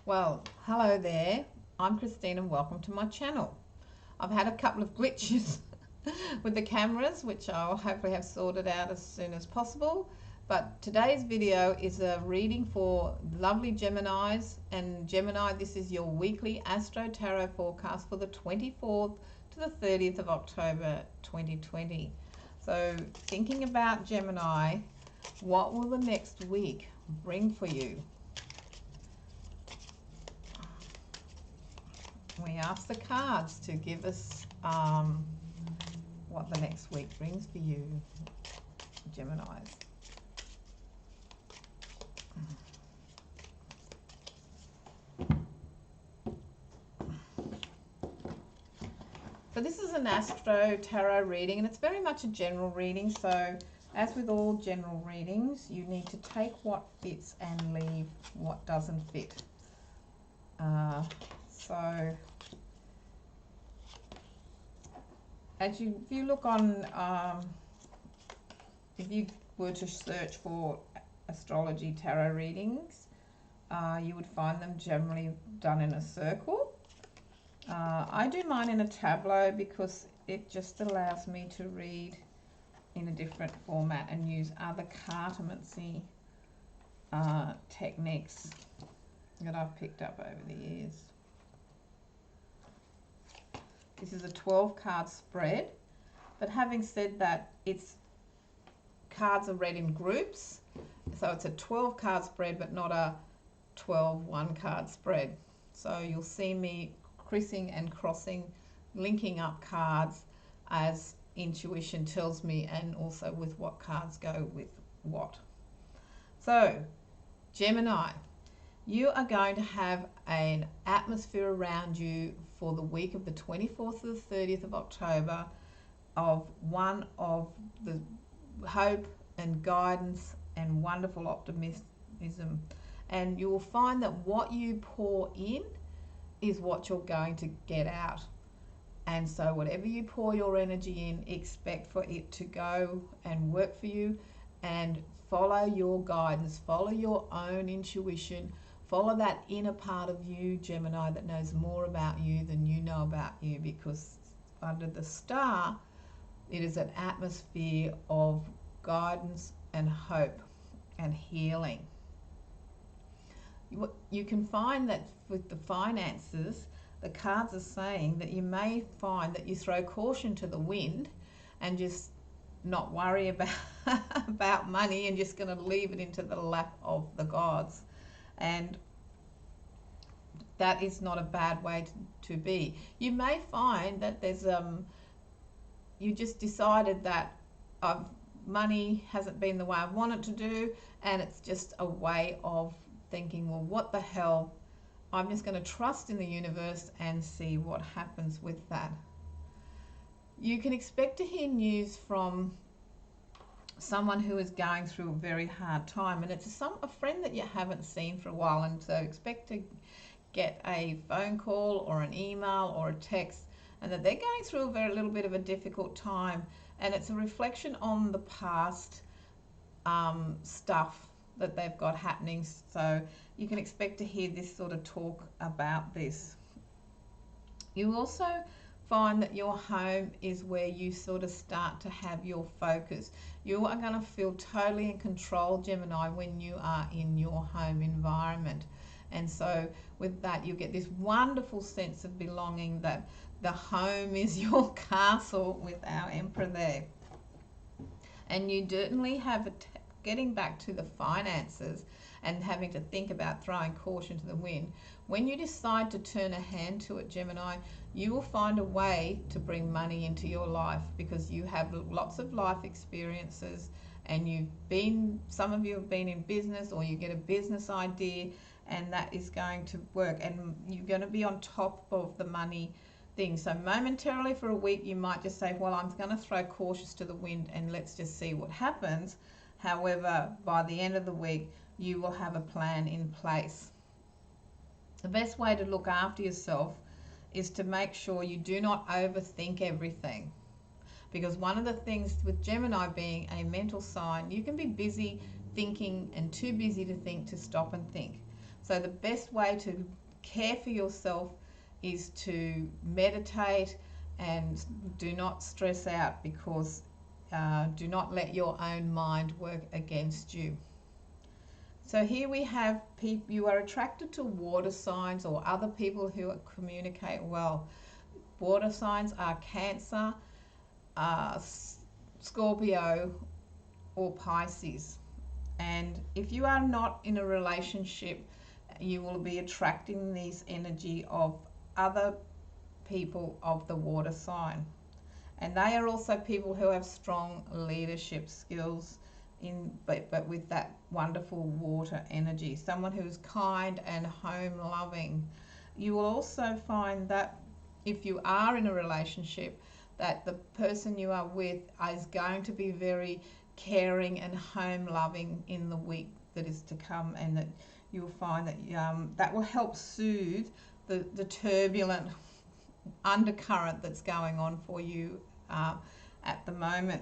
Well, hello there. I'm Christine and welcome to my channel. I've had a couple of glitches with the cameras, which I'll hopefully have sorted out as soon as possible. But today's video is a reading for lovely Geminis. And Gemini, this is your weekly Astro-Tarot forecast for the 24th to the 30th of October 2020. So thinking about Gemini, what will the next week bring for you? We ask the cards to give us what the next week brings for you, Geminis. So this is an Astro Tarot reading, and it's very much a general reading. So as with all general readings, you need to take what fits and leave what doesn't fit. So if you look on, if you were to search for astrology tarot readings, you would find them generally done in a circle. I do mine in a tableau because it just allows me to read in a different format and use other cartomancy techniques that I've picked up over the years. This is a 12 card spread, but having said that, its cards are read in groups, so it's a 12 card spread but not a 12 one card spread. So you'll see me crissing and crossing, linking up cards as intuition tells me, and also with what cards go with what. So Gemini, you are going to have an atmosphere around you for the week of the 24th to the 30th of October of one of the hope and guidance and wonderful optimism. And you will find that what you pour in is what you're going to get out. And so whatever you pour your energy in, expect for it to go and work for you, and follow your guidance, follow your own intuition, follow that inner part of you, Gemini, that knows more about you than you know about you, because under the star, it is an atmosphere of guidance and hope and healing. You can find that with the finances, the cards are saying that you may find that you throw caution to the wind and just not worry about money, and just going to leave it into the lap of the gods. And that is not a bad way to be. You may find that there's you just decided that money hasn't been the way I want it to do, and it's just a way of thinking, well, what the hell, I'm just going to trust in the universe and see what happens with that. You can expect to hear news from someone who is going through a very hard time, and it's a friend that you haven't seen for a while, and so expect to get a phone call or an email or a text, and that they're going through a very little bit of a difficult time, and it's a reflection on the past stuff that they've got happening. So you can expect to hear this sort of talk about this. You also find that your home is where you sort of start to have your focus. You are going to feel totally in control, Gemini, when you are in your home environment. And so with that, you get this wonderful sense of belonging, that the home is your castle with our Emperor there. And you certainly have getting back to the finances and having to think about throwing caution to the wind. When you decide to turn a hand to it, Gemini, you will find a way to bring money into your life, because you have lots of life experiences, and some of you have been in business, or you get a business idea, and that is going to work, and you're going to be on top of the money thing. So momentarily for a week, you might just say, well, I'm going to throw caution to the wind and let's just see what happens. However, by the end of the week, you will have a plan in place. The best way to look after yourself is to make sure you do not overthink everything. Because one of the things with Gemini being a mental sign, you can be busy thinking and too busy to think to stop and think. So the best way to care for yourself is to meditate and do not stress out, because do not let your own mind work against you. So here we have people, you are attracted to water signs or other people who communicate well. Water signs are Cancer, Scorpio, or Pisces. And if you are not in a relationship, you will be attracting this energy of other people of the water sign. And they are also people who have strong leadership skills, but with that wonderful water energy. Someone who is kind and home loving. You will also find that if you are in a relationship, that the person you are with is going to be very caring and home loving in the week that is to come, and that you'll find that that will help soothe the turbulent undercurrent that's going on for you at the moment.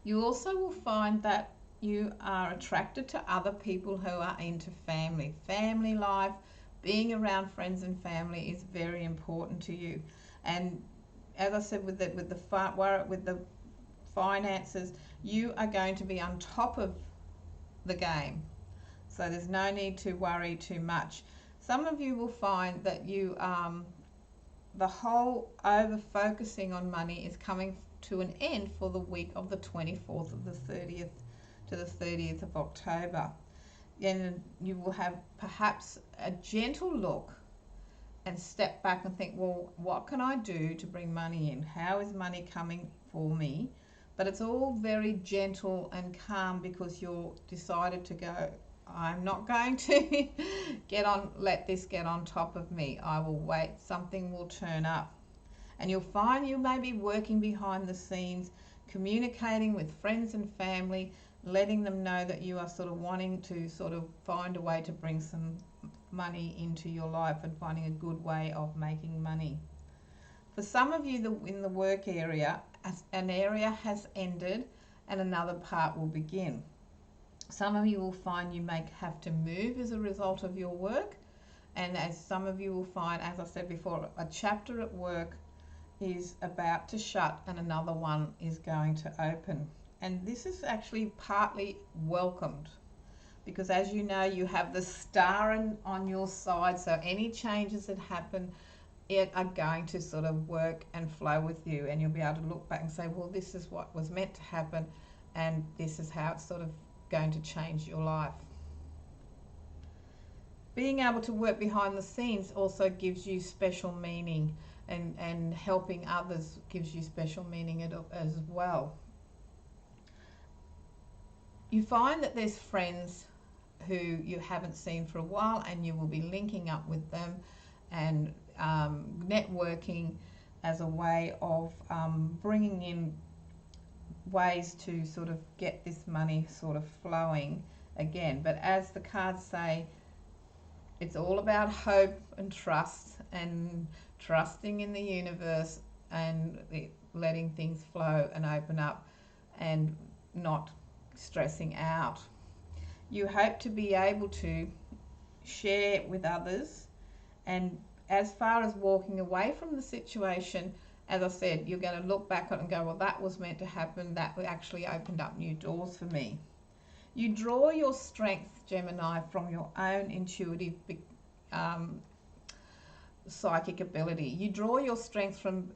You also will find that you are attracted to other people who are into family life. Being around friends and family is very important to you. And as I said, with the finances, you are going to be on top of the game, so there's no need to worry too much. Some of you will find that you the whole over focusing on money is coming to an end for the week of the 24th of the 30th to the 30th of October. And you will have perhaps a gentle look and step back and think, well, what can I do to bring money in? How is money coming for me? But it's all very gentle and calm, because you're decided to go, I'm not going to let this get on top of me. I will wait, something will turn up. And you'll find you may be working behind the scenes, communicating with friends and family, letting them know that you are sort of wanting to sort of find a way to bring some money into your life and finding a good way of making money. For some of you in the work area, an area has ended and another part will begin. Some of you will find you may have to move as a result of your work, and as some of you will find, as I said before, a chapter at work is about to shut and another one is going to open. And this is actually partly welcomed, because as you know, you have the star on your side, so any changes that happen are going to sort of work and flow with you, and you'll be able to look back and say, well, this is what was meant to happen, and this is how it's sort of going to change your life. Being able to work behind the scenes also gives you special meaning, and helping others gives you special meaning as well. You find that there's friends who you haven't seen for a while, and you will be linking up with them and networking as a way of bringing in ways to sort of get this money sort of flowing again. But as the cards say, it's all about hope and trust, and trusting in the universe, and letting things flow and open up and not stressing out. You hope to be able to share with others, and as far as walking away from the situation, as I said, you're going to look back on it and go, well, that was meant to happen. That actually opened up new doors for me. You draw your strength, Gemini, from your own intuitive psychic ability. You draw your strength from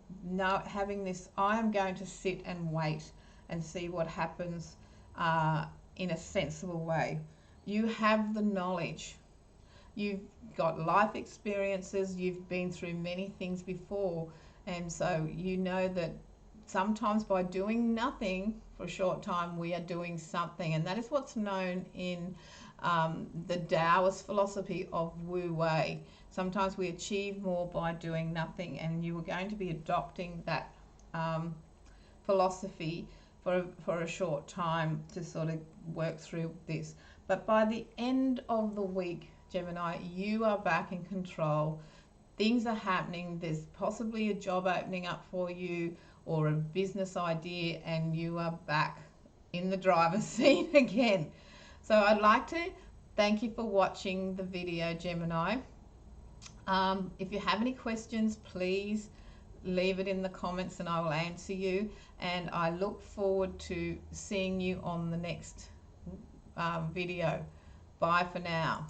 having this, I am going to sit and wait and see what happens in a sensible way. You have the knowledge. You've got life experiences. You've been through many things before. And so you know that sometimes by doing nothing for a short time, we are doing something. And that is what's known in the Taoist philosophy of Wu Wei. Sometimes we achieve more by doing nothing, and you are going to be adopting that philosophy for a short time to sort of work through this. But by the end of the week, Gemini, you are back in control. Things are happening. There's possibly a job opening up for you or a business idea, and you are back in the driver's seat again. So I'd like to Thank you for watching the video, Gemini. If you have any questions, please leave it in the comments and I will answer you. And I look forward to seeing you on the next video. Bye for now.